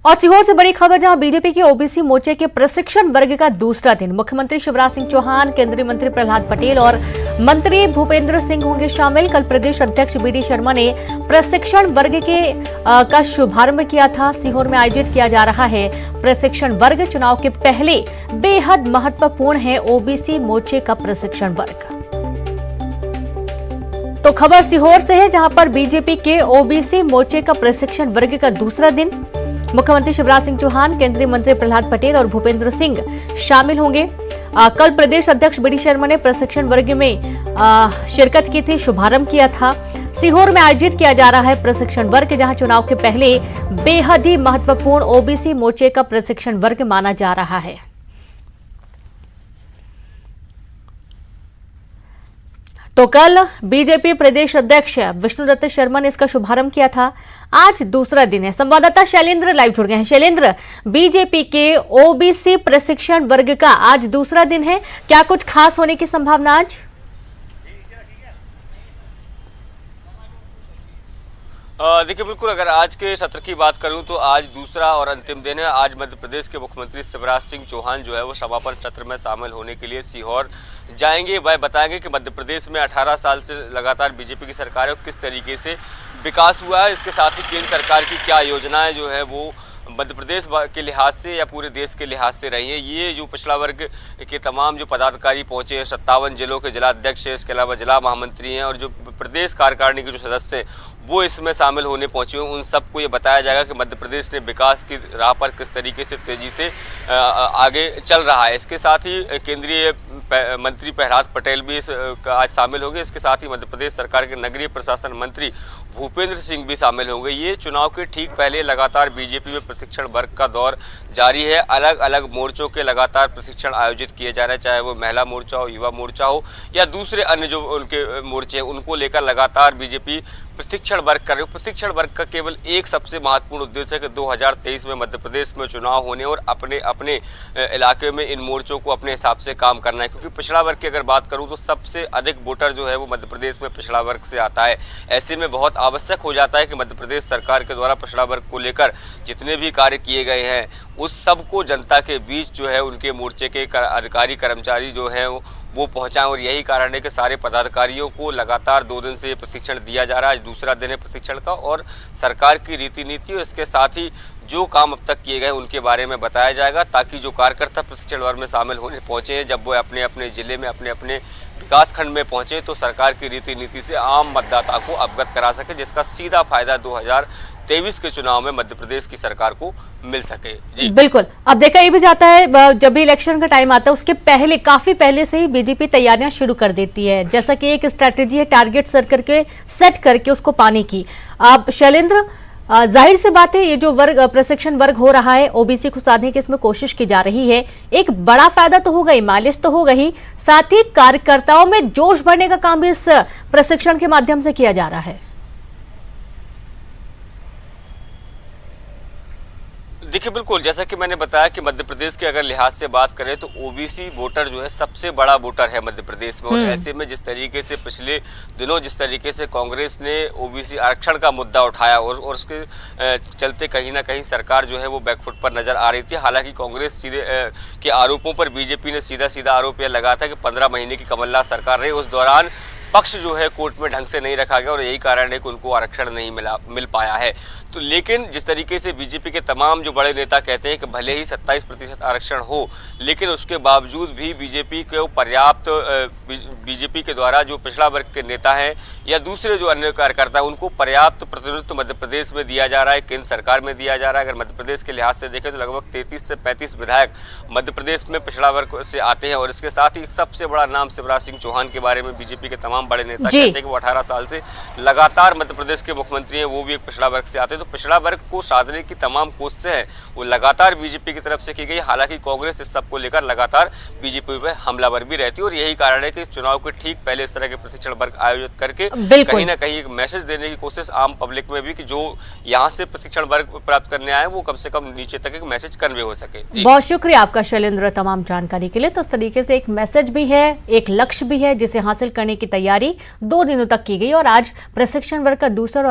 और सीहोर से बड़ी खबर, जहां बीजेपी के ओबीसी मोर्चे के प्रशिक्षण वर्ग का दूसरा दिन। मुख्यमंत्री शिवराज सिंह चौहान, केंद्रीय मंत्री प्रहलाद पटेल और मंत्री भूपेंद्र सिंह होंगे शामिल। कल प्रदेश अध्यक्ष बीडी शर्मा ने प्रशिक्षण वर्ग का शुभारंभ किया था। सीहोर में आयोजित किया जा रहा है प्रशिक्षण वर्ग। चुनाव के पहले बेहद महत्वपूर्ण है ओबीसी मोर्चे का प्रशिक्षण वर्ग। तो खबर सीहोर से है, जहां पर बीजेपी के ओबीसी मोर्चे का प्रशिक्षण वर्ग का दूसरा दिन। मुख्यमंत्री शिवराज सिंह चौहान, केंद्रीय मंत्री प्रहलाद पटेल और भूपेंद्र सिंह शामिल होंगे। कल प्रदेश अध्यक्ष बीडी शर्मा ने प्रशिक्षण वर्ग में शिरकत की थी, शुभारंभ किया था। सीहोर में आयोजित किया जा रहा है प्रशिक्षण वर्ग, जहां चुनाव के पहले बेहद ही महत्वपूर्ण ओबीसी मोर्चे का प्रशिक्षण वर्ग माना जा रहा है। तो कल बीजेपी प्रदेश अध्यक्ष विष्णुदत्त शर्मा ने इसका शुभारंभ किया था। आज दूसरा दिन है। संवाददाता शैलेंद्र लाइव जुड़ गए हैं। शैलेंद्र, बीजेपी के ओबीसी प्रशिक्षण वर्ग का आज दूसरा दिन है, क्या कुछ खास होने की संभावना आज? देखिए, बिल्कुल अगर आज के सत्र की बात करूं तो आज दूसरा और अंतिम दिन है। आज मध्य प्रदेश के मुख्यमंत्री शिवराज सिंह चौहान जो है वो समापन सत्र में शामिल होने के लिए सीहोर जाएंगे। वह बताएंगे कि मध्य प्रदेश में 18 साल से लगातार बीजेपी की सरकार है और किस तरीके से विकास हुआ है। इसके साथ ही केंद्र सरकार की क्या योजनाएं जो है वो मध्य प्रदेश के लिहाज से या पूरे देश के लिहाज से रही है। ये जो पिछड़ा वर्ग के तमाम जो पदाधिकारी पहुंचे हैं, 57 जिलों के जिलाध्यक्ष हैं, इसके अलावा जिला महामंत्री हैं और जो प्रदेश कार्यकारिणी के जो सदस्य हैं वो इसमें शामिल होने पहुंचे हुए। उन सबको ये बताया जाएगा कि मध्य प्रदेश ने विकास की राह पर किस तरीके से तेजी से आगे चल रहा है। इसके साथ ही केंद्रीय मंत्री प्रहलाद पटेल भी आज शामिल होंगे। इसके साथ ही मध्य प्रदेश सरकार के नगरीय प्रशासन मंत्री भूपेंद्र सिंह भी शामिल होंगे। ये चुनाव के ठीक पहले लगातार बीजेपी में प्रशिक्षण वर्ग का दौर जारी है। अलग अलग मोर्चों के लगातार प्रशिक्षण आयोजित किए जा रहे हैं, चाहे वो महिला मोर्चा हो, युवा मोर्चा हो या दूसरे अन्य जो उनके मोर्चे हैं, उनको लेकर लगातार बीजेपी प्रशिक्षण वर्ग कर रहे हो। प्रशिक्षण वर्ग का केवल एक सबसे महत्वपूर्ण उद्देश्य है कि 2023 में मध्य प्रदेश में चुनाव होने और अपने अपने इलाके में इन मोर्चों को अपने हिसाब से काम करना है। क्योंकि पिछड़ा वर्ग की अगर बात करूं तो सबसे अधिक वोटर जो है वो मध्य प्रदेश में पिछड़ा वर्ग से आता है। ऐसे में बहुत आवश्यक हो जाता है कि मध्य प्रदेश सरकार के द्वारा पिछड़ा वर्ग को लेकर जितने भी कार्य किए गए हैं उस सबको जनता के बीच जो है उनके मोर्चे के अधिकारी कर्मचारी जो है वो पहुंचाएं। और यही कारण है कि सारे पदाधिकारियों को लगातार 2 दिन से प्रशिक्षण दिया जा रहा है। आज दूसरा दिन है प्रशिक्षण का और सरकार की रीति नीति और इसके साथ ही जो काम अब तक किए गए उनके बारे में बताया जाएगा, ताकि जो कार्यकर्ता प्रशिक्षण वर्ग में शामिल होने पहुंचे हैं, जब वो अपने अपने जिले में अपने अपने विकास खंड में पहुंचे तो सरकार की रीति नीति से आम मतदाता को अवगत करा सके, जिसका सीधा फायदा 2023 के चुनाव में मध्य प्रदेश की सरकार को मिल सके। जी बिल्कुल। अब देखा ये भी जाता है, जब भी इलेक्शन का टाइम आता है उसके पहले, काफी पहले से ही बीजेपी तैयारियां शुरू कर देती है, जैसा कि एक स्ट्रैटेजी है टारगेट सेट करके उसको पाने की। अब शैलेंद्र, जाहिर सी बात है ये जो वर्ग प्रशिक्षण वर्ग हो रहा है ओबीसी को साधने की इसमें कोशिश की जा रही है। एक बड़ा फायदा तो होगा ही, माइलेज तो होगा ही, साथ ही कार्यकर्ताओं में जोश भरने का काम भी इस प्रशिक्षण के माध्यम से किया जा रहा है। देखिए, बिल्कुल जैसा कि मैंने बताया कि मध्य प्रदेश के अगर लिहाज से बात करें तो ओबीसी वोटर जो है सबसे बड़ा वोटर है मध्य प्रदेश में। और ऐसे में जिस तरीके से पिछले दिनों जिस तरीके से कांग्रेस ने ओबीसी आरक्षण का मुद्दा उठाया और उसके चलते कहीं ना कहीं सरकार जो है वो बैकफुट पर नजर आ रही थी। हालांकि कांग्रेस सीधे के आरोपों पर बीजेपी ने सीधा आरोप यह लगाया था कि 15 महीने की कमलनाथ सरकार रही, उस दौरान पक्ष जो है कोर्ट में ढंग से नहीं रखा गया और यही कारण है कि उनको आरक्षण नहीं मिल पाया है। तो लेकिन जिस तरीके से बीजेपी के तमाम जो बड़े नेता कहते हैं कि भले ही 27% आरक्षण हो, लेकिन उसके बावजूद भी बीजेपी को पर्याप्त बीजेपी के द्वारा जो पिछड़ा वर्ग के नेता हैं या दूसरे जो अन्य कार्यकर्ता हैं उनको पर्याप्त प्रतिनिधित्व मध्य प्रदेश में दिया जा रहा है, केंद्र सरकार में दिया जा रहा है। अगर मध्य प्रदेश के लिहाज से देखें तो लगभग 33 से 35 विधायक मध्य प्रदेश में पिछड़ा वर्ग से आते हैं। और इसके साथ ही सबसे बड़ा नाम शिवराज सिंह चौहान के बारे में बीजेपी के तमाम बड़े नेता कहते हैं कि वो 18 साल से लगातार मध्य प्रदेश के मुख्यमंत्री हैं, वो भी एक पिछड़ा वर्ग से आते हैं। तो पिछड़ा वर्ग को साधने की तमाम कोशिशें हैं वो लगातार बीजेपी की तरफ से की गई। हालांकि कांग्रेस इस सब को लेकर लगातार बीजेपी पर हमलावर भी रहती है और यही कारण है कि इस चुनाव के ठीक पहले इस तरह के प्रशिक्षण वर्ग आयोजित करके कहीं ना कहीं एक मैसेज देने की कोशिश आम पब्लिक में भी कि जो यहाँ से प्रशिक्षण वर्ग प्राप्त करने आए वो कम से कम नीचे तक एक मैसेज कन्वे हो सके। बहुत शुक्रिया आपका शैलेंद्र तमाम जानकारी के लिए। तो इस तरीके से एक मैसेज भी है, एक लक्ष्य भी है जिसे हासिल करने की तैयारी 2 दिनों तक की गई और आज प्रशिक्षण वर्ग का दूसरा